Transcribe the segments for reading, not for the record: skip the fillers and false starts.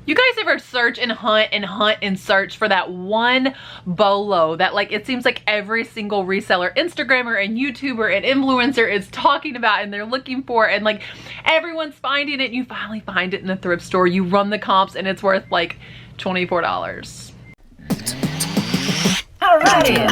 You guys ever search and hunt and search for that one bolo that, like, it seems like every single reseller, Instagrammer and YouTuber and influencer is talking about and they're looking for, and like everyone's finding it, and you finally find it in the thrift store, you run the comps and it's worth like $24. All right.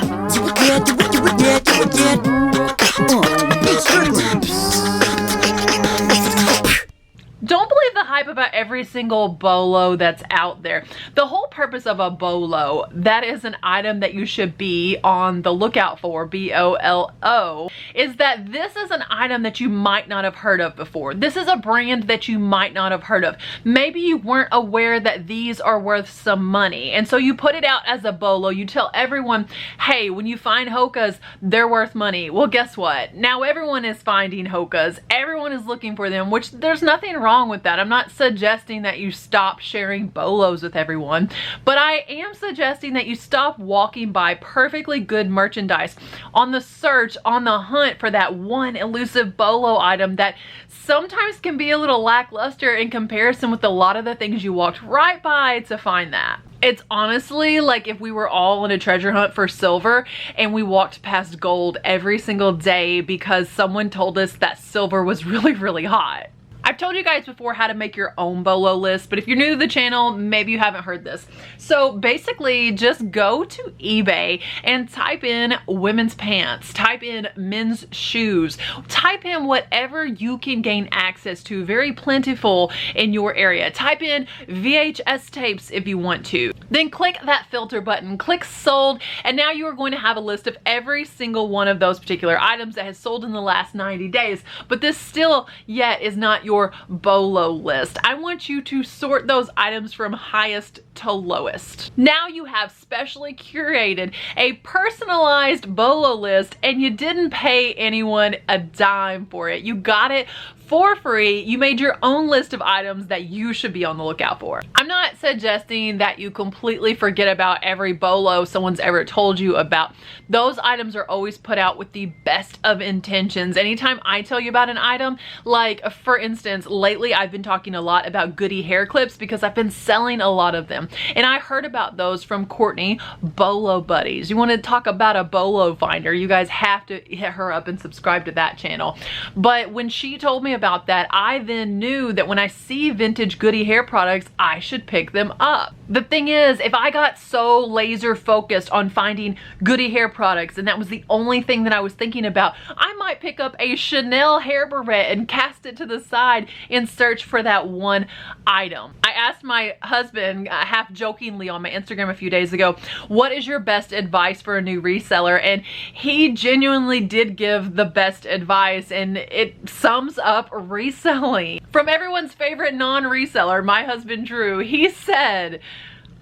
Don't believe the hype about every single bolo that's out there. The whole purpose of a bolo, that is an item that you should be on the lookout for, B-O-L-O, is that this is an item that you might not have heard of before. This is a brand that you might not have heard of. Maybe you weren't aware that these are worth some money, and so you put it out as a bolo. You tell everyone, hey, when you find Hokas, they're worth money. Well, guess what? Now everyone is finding Hokas. Everyone is looking for them, which there's nothing wrong with that. I'm not suggesting that you stop sharing bolos with everyone, but I am suggesting that you stop walking by perfectly good merchandise on the search, on the hunt for that one elusive bolo item that sometimes can be a little lackluster in comparison with a lot of the things you walked right by to find that. It's honestly like if we were all on a treasure hunt for silver and we walked past gold every single day because someone told us that silver was really, really hot. I've told you guys before how to make your own bolo list, but if you're new to the channel, maybe you haven't heard this. So basically just go to eBay and type in women's pants, type in men's shoes, type in whatever you can gain access to, very plentiful in your area. Type in VHS tapes if you want to. Then click that filter button, click sold, and now you are going to have a list of every single one of those particular items that has sold in the last 90 days. But this still yet is not your bolo list. I want you to sort those items from highest to lowest. Now you have specially curated a personalized bolo list, and you didn't pay anyone a dime for it. You got it for free. You made your own list of items that you should be on the lookout for. I'm not suggesting that you completely forget about every bolo someone's ever told you about. Those items are always put out with the best of intentions. Anytime I tell you about an item, like for instance, lately I've been talking a lot about goodie hair clips because I've been selling a lot of them. And I heard about those from Courtney, Bolo Buddies. You want to talk about a bolo finder, you guys have to hit her up and subscribe to that channel. But when she told me about that, I then knew that when I see vintage goodie hair products, I should pick them up. The thing is, if I got so laser focused on finding goodie hair products and that was the only thing that I was thinking about, I might pick up a Chanel hair beret and cast it to the side in search for that one item. I asked my husband, half jokingly on my Instagram a few days ago, what is your best advice for a new reseller? And he genuinely did give the best advice, and it sums up reselling. From everyone's favorite non-reseller, my husband Drew, he said,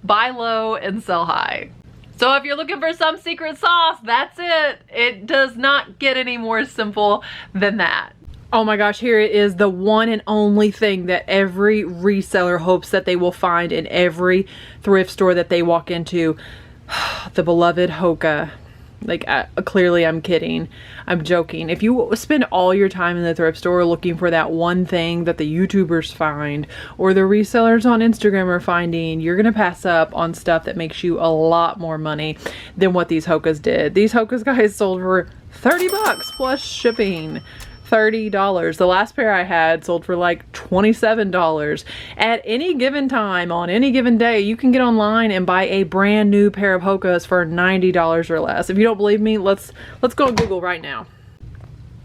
buy low and sell high. So if you're looking for some secret sauce, that's it. It does not get any more simple than that. Oh my gosh, here it is, the one and only thing that every reseller hopes that they will find in every thrift store that they walk into. The beloved Hoka. Like, clearly I'm kidding. I'm joking. If you spend all your time in the thrift store looking for that one thing that the YouTubers find or the resellers on Instagram are finding, you're gonna pass up on stuff that makes you a lot more money than what these Hokas did. These Hokas, guys, sold for 30 bucks plus shipping. $30. The last pair I had sold for like $27. At any given time, on any given day, you can get online and buy a brand new pair of Hokas for $90 or less. If you don't believe me, let's go to Google right now.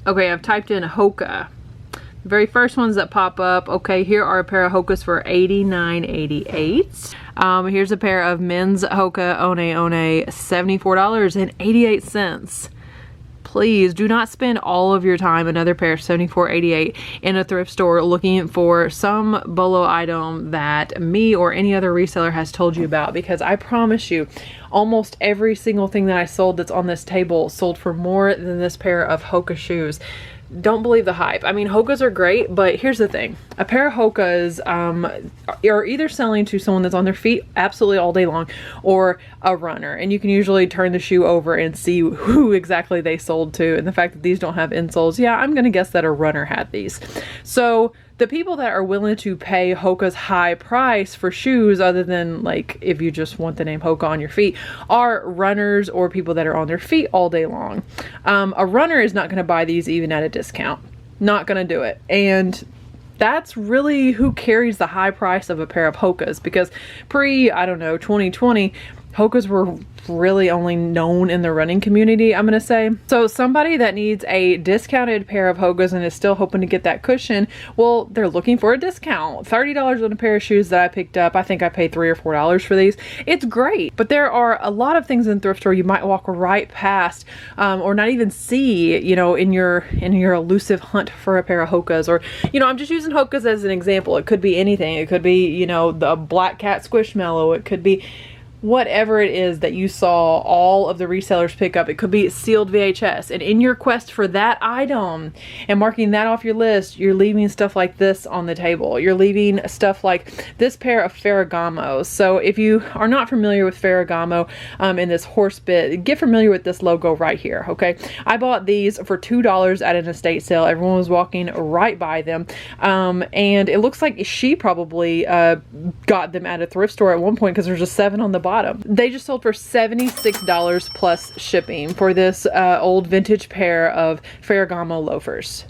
Okay, I've typed in Hoka. The very first ones that pop up, okay, here are a pair of Hokas for $89.88. Here's a pair of men's Hoka One, $74.88. Please do not spend all of your time, another pair, $74.88, in a thrift store looking for some bolo item that me or any other reseller has told you about, because I promise you, almost every single thing that I sold that's on this table sold for more than this pair of Hoka shoes. Don't believe the hype. I mean, Hokas are great, but here's the thing. A pair of Hokas are either selling to someone that's on their feet absolutely all day long or a runner. And you can usually turn the shoe over and see who exactly they sold to. And the fact that these don't have insoles, yeah, I'm going to guess that a runner had these. So the people that are willing to pay Hoka's high price for shoes, other than like if you just want the name Hoka on your feet, are runners or people that are on their feet all day long. A runner is not going to buy these even at a discount. Not going to do it. And that's really who carries the high price of a pair of Hoka's, because I don't know, 2020, Hoka's were really only known in the running community, I'm gonna say. So somebody that needs a discounted pair of Hoka's and is still hoping to get that cushion, well, they're looking for a discount. $30 on a pair of shoes that I picked up. I think I paid $3 or $4 for these. It's great, but there are a lot of things in thrift store you might walk right past or not even see, you know, in your elusive hunt for a pair of Hoka's. Or, you know, I'm just using Hoka's as an example. It could be anything. It could be, you know, the Black Cat Squishmallow. It could be whatever it is that you saw all of the resellers pick up. It could be sealed VHS. And in your quest for that item and marking that off your list, you're leaving stuff like this on the table. You're leaving stuff like this pair of Ferragamos. So if you are not familiar with Ferragamo in this horse bit, get familiar with this logo right here, okay? I bought these for $2 at an estate sale. Everyone was walking right by them. And it looks like she probably got them at a thrift store at one point, because there's just 7 on the bottom. They just sold for $76 plus shipping for this old vintage pair of Ferragamo loafers.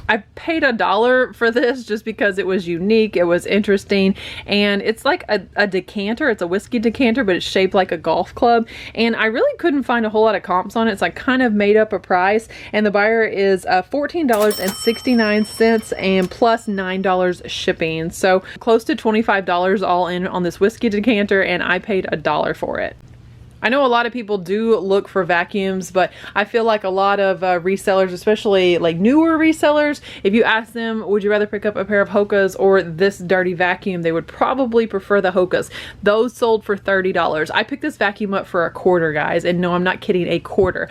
I paid $1 for this just because it was unique, it was interesting, and it's like a decanter. It's a whiskey decanter, but it's shaped like a golf club, and I really couldn't find a whole lot of comps on it, so I kind of made up a price, and the buyer is $14.69 and plus $9 shipping, so close to $25 all in on this whiskey decanter, and I paid $1 for it. I know a lot of people do look for vacuums, but I feel like a lot of resellers, especially like newer resellers, if you ask them, would you rather pick up a pair of Hoka's or this dirty vacuum, they would probably prefer the Hoka's. Those sold for $30. I picked this vacuum up for $1, guys, and no, I'm not kidding, $1.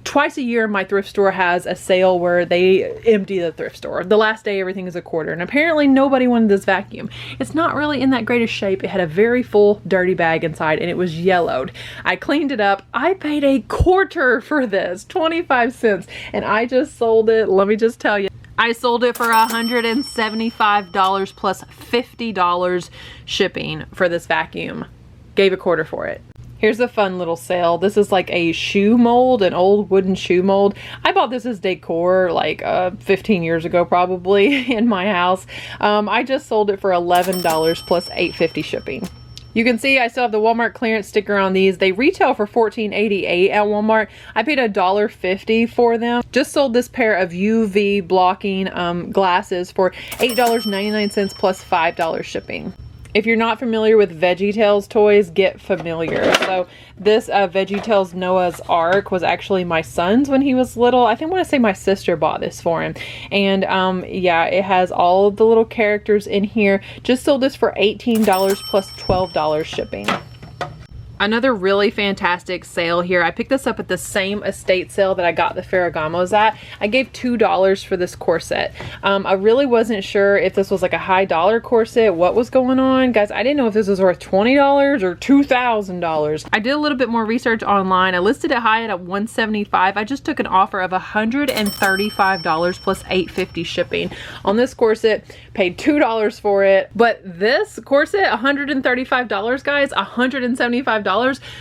Twice a year, my thrift store has a sale where they empty the thrift store. The last day, everything is $1, and apparently nobody wanted this vacuum. It's not really in that great a shape. It had a very full dirty bag inside, and it was yellowed. I cleaned it up. I paid $0.25 for this, 25 cents, and I just sold it. Let me just tell you, I sold it for $175 plus $50 shipping for this vacuum. Gave $0.25 for it. Here's a fun little sale. This is like a shoe mold, an old wooden shoe mold. I bought this as decor like 15 years ago probably in my house. I just sold it for $11 plus $8.50 shipping. You can see I still have the Walmart clearance sticker on these. They retail for $14.88 at Walmart. I paid $1.50 for them. Just sold this pair of UV blocking glasses for $8.99 plus $5 shipping. If you're not familiar with Veggietales toys, get familiar. So this Veggietales Noah's Ark was actually my son's when he was little. I want to say my sister bought this for him. And yeah, it has all of the little characters in here. Just sold this for $18 plus $12 shipping. Another really fantastic sale here. I picked this up at the same estate sale that I got the Ferragamos at. I gave $2 for this corset. I really wasn't sure if this was like a high dollar corset, what was going on. Guys, I didn't know if this was worth $20 or $2,000. I did a little bit more research online. I listed it high at $175. I just took an offer of $135 plus $8.50 shipping on this corset. Paid $2 for it. But this corset, $135, guys, $175.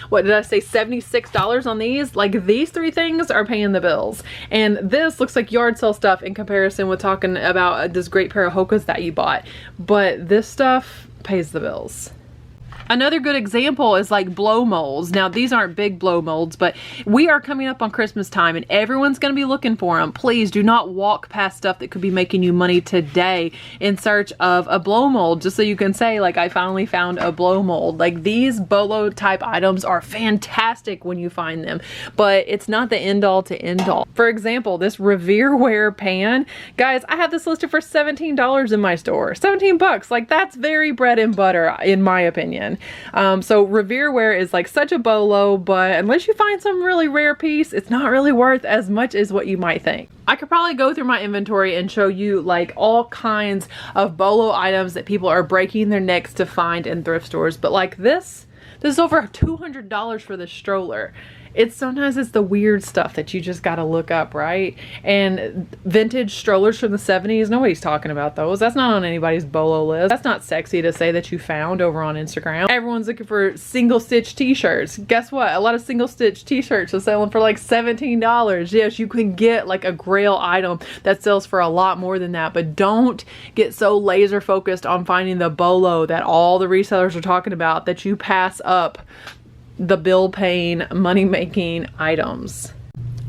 What did I say, $76 on these? Like, these 3 things are paying the bills, and this looks like yard sale stuff in comparison with talking about this great pair of Hoka's that you bought, but this stuff pays the bills. Another good example is like blow molds. Now, these aren't big blow molds, but we are coming up on Christmas time and everyone's going to be looking for them. Please do not walk past stuff that could be making you money today in search of a blow mold, just so you can say, like, I finally found a blow mold. Like, these BOLO type items are fantastic when you find them, but it's not the end all to end all. For example, this Revere Wear pan, guys, I have this listed for $17 in my store. 17 bucks. Like, that's very bread and butter in my opinion. So Revere Wear is like such a BOLO, but unless you find some really rare piece, it's not really worth as much as what you might think. I could probably go through my inventory and show you like all kinds of BOLO items that people are breaking their necks to find in thrift stores, but like this is over $200 for this stroller. Sometimes it's the weird stuff that you just gotta look up, right? And vintage strollers from the 70s, nobody's talking about those. That's not on anybody's BOLO list. That's not sexy to say that you found over on Instagram. Everyone's looking for single stitch t-shirts. Guess what? A lot of single stitch t-shirts are selling for like $17. Yes, you can get like a grail item that sells for a lot more than that, but don't get so laser focused on finding the BOLO that all the resellers are talking about that you pass up the bill paying, money making items.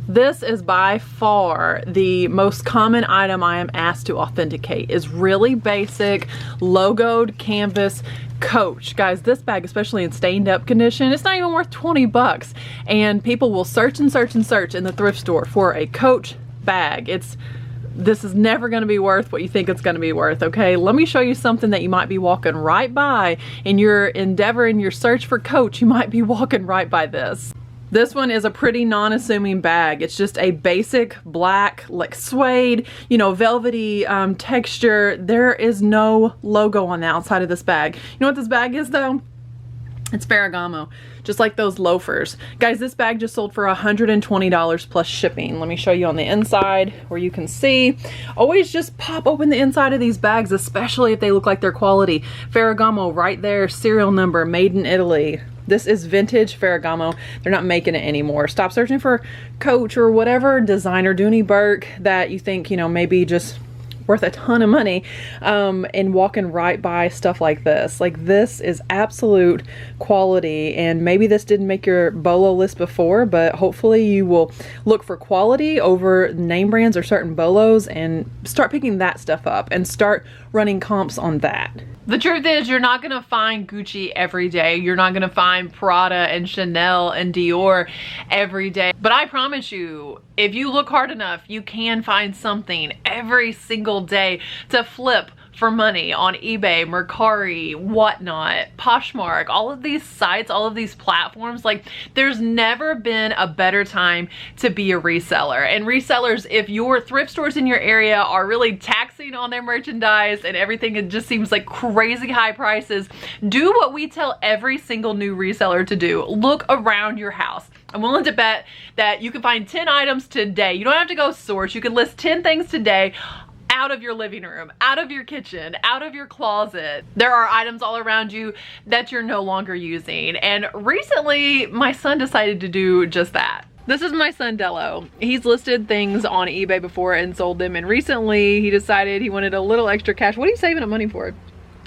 This is by far the most common item I am asked to authenticate. Is really basic logoed canvas Coach. Guys, this bag, especially in stained up condition, it's not even worth 20 bucks. And people will search and search and search in the thrift store for a Coach bag. This is never going to be worth what you think it's going to be worth, okay? Let me show you something that you might be walking right by in your endeavor, in your search for Coach. You might be walking right by this. This one is a pretty non-assuming bag. It's just a basic black, like suede, you know, velvety texture. There is no logo on the outside of this bag. You know what this bag is though? It's Ferragamo, just like those loafers. Guys, this bag just sold for $120 plus shipping. Let me show you on the inside where you can see. Always just pop open the inside of these bags, especially if they look like they're quality. Ferragamo right there, serial number, made in Italy. This is vintage Ferragamo. They're not making it anymore. Stop searching for Coach or whatever designer Dooney Burke that you think, you know, maybe just worth a ton of money, and walking right by stuff like this. Like, this is absolute quality, and maybe this didn't make your BOLO list before, but hopefully you will look for quality over name brands or certain BOLOs and start picking that stuff up and start running comps on that. The truth is, you're not gonna find Gucci every day. You're not gonna find Prada and Chanel and Dior every day. But I promise you, if you look hard enough, you can find something every single day to flip for money on eBay, Mercari, whatnot, Poshmark, all of these sites, all of these platforms. Like, there's never been a better time to be a reseller. And resellers, if your thrift stores in your area are really taxing on their merchandise and everything, it just seems like crazy high prices, do what we tell every single new reseller to do. Look around your house. I'm willing to bet that you can find 10 items today. You don't have to go source. You can list 10 things today out of your living room, out of your kitchen, out of your closet. There are items all around you that you're no longer using. And recently, my son decided to do just that. This is my son, Dello. He's listed things on eBay before and sold them. And recently, he decided he wanted a little extra cash. What are you saving up money for?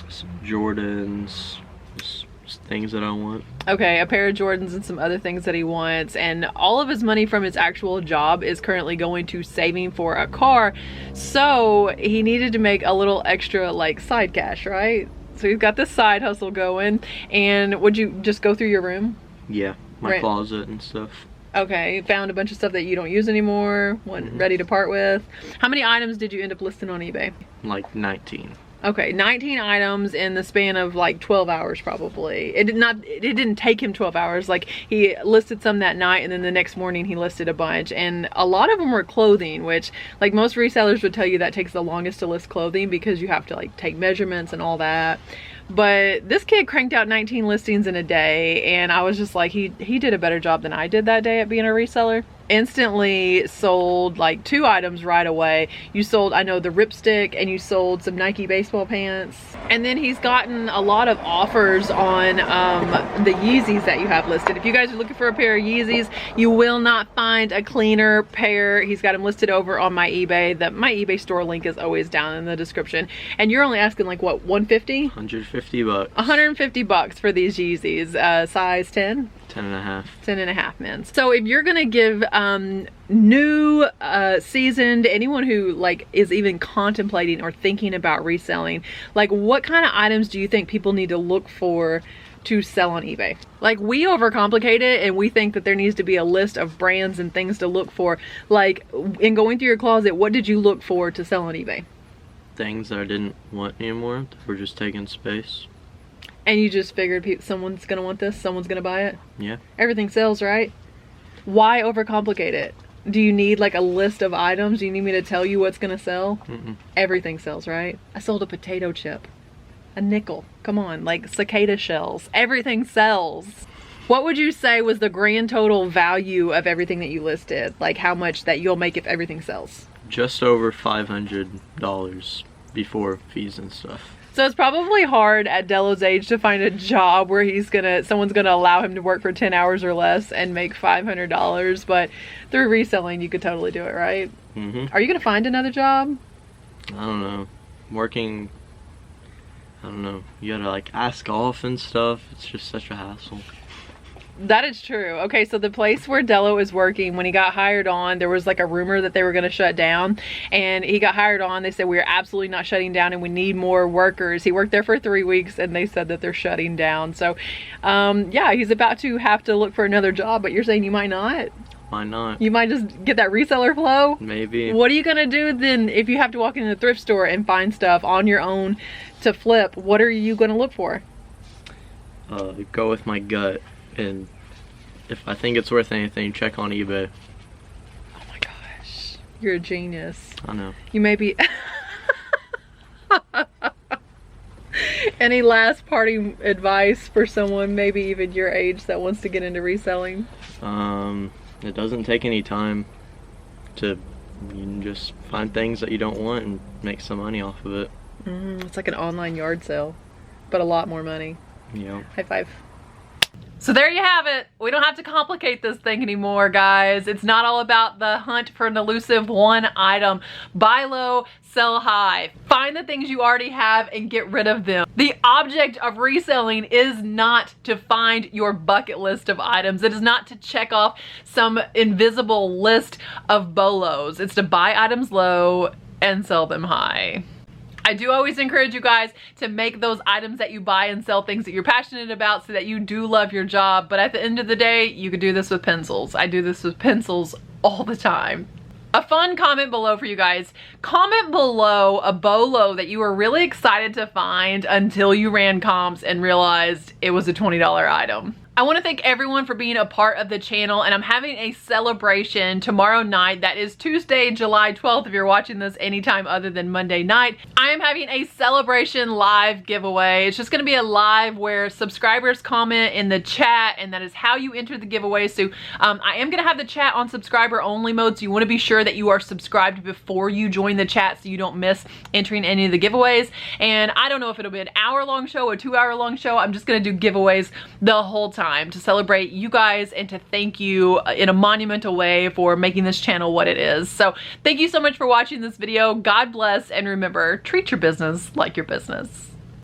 Some Jordans, just things that I want. Okay, a pair of Jordans and some other things that he wants, and all of his money from his actual job is currently going to saving for a car, so he needed to make a little extra, like, side cash, right? So he's got this side hustle going. And would you just go through your room? Yeah, my closet and stuff. Okay, found a bunch of stuff that you don't use anymore, ready to part with. How many items did you end up listing on eBay? Like 19. Okay, 19 items in the span of like 12 hours probably. It didn't take him 12 hours. Like, he listed some that night and then the next morning he listed a bunch. And a lot of them were clothing, which, like, most resellers would tell you that takes the longest to list clothing because you have to, like, take measurements and all that. But this kid cranked out 19 listings in a day, and I was just like, he did a better job than I did that day at being a reseller. Instantly sold like 2 items right away. You sold, I know, the Ripstick, and you sold some Nike baseball pants. And then he's gotten a lot of offers on the Yeezys that you have listed. If you guys are looking for a pair of Yeezys, you will not find a cleaner pair. He's got them listed over on my eBay. My eBay store link is always down in the description. And you're only asking like what, 150? 150 bucks. 150 bucks for these Yeezys, size 10? 10 and a half. 10 and a half men's. So if you're gonna give new, seasoned, anyone who like is even contemplating or thinking about reselling, like, what kind of items do you think people need to look for to sell on eBay? Like, we overcomplicate it and we think that there needs to be a list of brands and things to look for. Like, in going through your closet, what did you look for to sell on eBay? Things that I didn't want anymore, that were just taking space. And you just figured someone's gonna want this, someone's gonna buy it? Yeah. Everything sells, right? Why overcomplicate it? Do you need like a list of items? Do you need me to tell you what's gonna sell? Everything sells, right? I sold a potato chip, a nickel. Come on, like cicada shells. Everything sells. What would you say was the grand total value of everything that you listed? Like how much that you'll make if everything sells? Just over $500 before fees and stuff. So it's probably hard at Delo's age to find a job where someone's gonna allow him to work for 10 hours or less and make $500, but through reselling you could totally do it, right? Mm-hmm. Are you gonna find another job? I don't know. Working, I don't know. You gotta like ask off and stuff. It's just such a hassle. That is true. Okay, so the place where Delo is working, when he got hired on, there was like a rumor that they were going to shut down, and he got hired on. They said, we're absolutely not shutting down and we need more workers. He worked there for 3 weeks and they said that they're shutting down. So yeah, he's about to have to look for another job, but you're saying you might not? Why not? You might just get that reseller flow? Maybe. What are you going to do then if you have to walk into the thrift store and find stuff on your own to flip? What are you going to look for? Go with my gut. And if I think it's worth anything, check on eBay. Oh my gosh. You're a genius. I know. You may be... Any last parting advice for someone, maybe even your age, that wants to get into reselling? It doesn't take any time to, you can just find things that you don't want and make some money off of it. It's like an online yard sale, but a lot more money. Yeah. High five. So there you have it. We don't have to complicate this thing anymore, guys. It's not all about the hunt for an elusive one item. Buy low, sell high. Find the things you already have and get rid of them. The object of reselling is not to find your bucket list of items. It is not to check off some invisible list of bolos. It's to buy items low and sell them high. I do always encourage you guys to make those items that you buy and sell things that you're passionate about so that you do love your job. But at the end of the day, you could do this with pencils. I do this with pencils all the time. A fun comment below for you guys. Comment below a bolo that you were really excited to find until you ran comps and realized it was a $20 item. I want to thank everyone for being a part of the channel, and I'm having a celebration tomorrow night. That is Tuesday, July 12th, if you're watching this anytime other than Monday night. I am having a celebration live giveaway. It's just going to be a live where subscribers comment in the chat, and that is how you enter the giveaway. So I am going to have the chat on subscriber only mode, so you want to be sure that you are subscribed before you join the chat so you don't miss entering any of the giveaways. And I don't know if it'll be an hour-long show or 2-hour-long show. I'm just going to do giveaways the whole time to celebrate you guys and to thank you in a monumental way for making this channel what it is. So thank you so much for watching this video. God bless, and remember, treat your business like your business.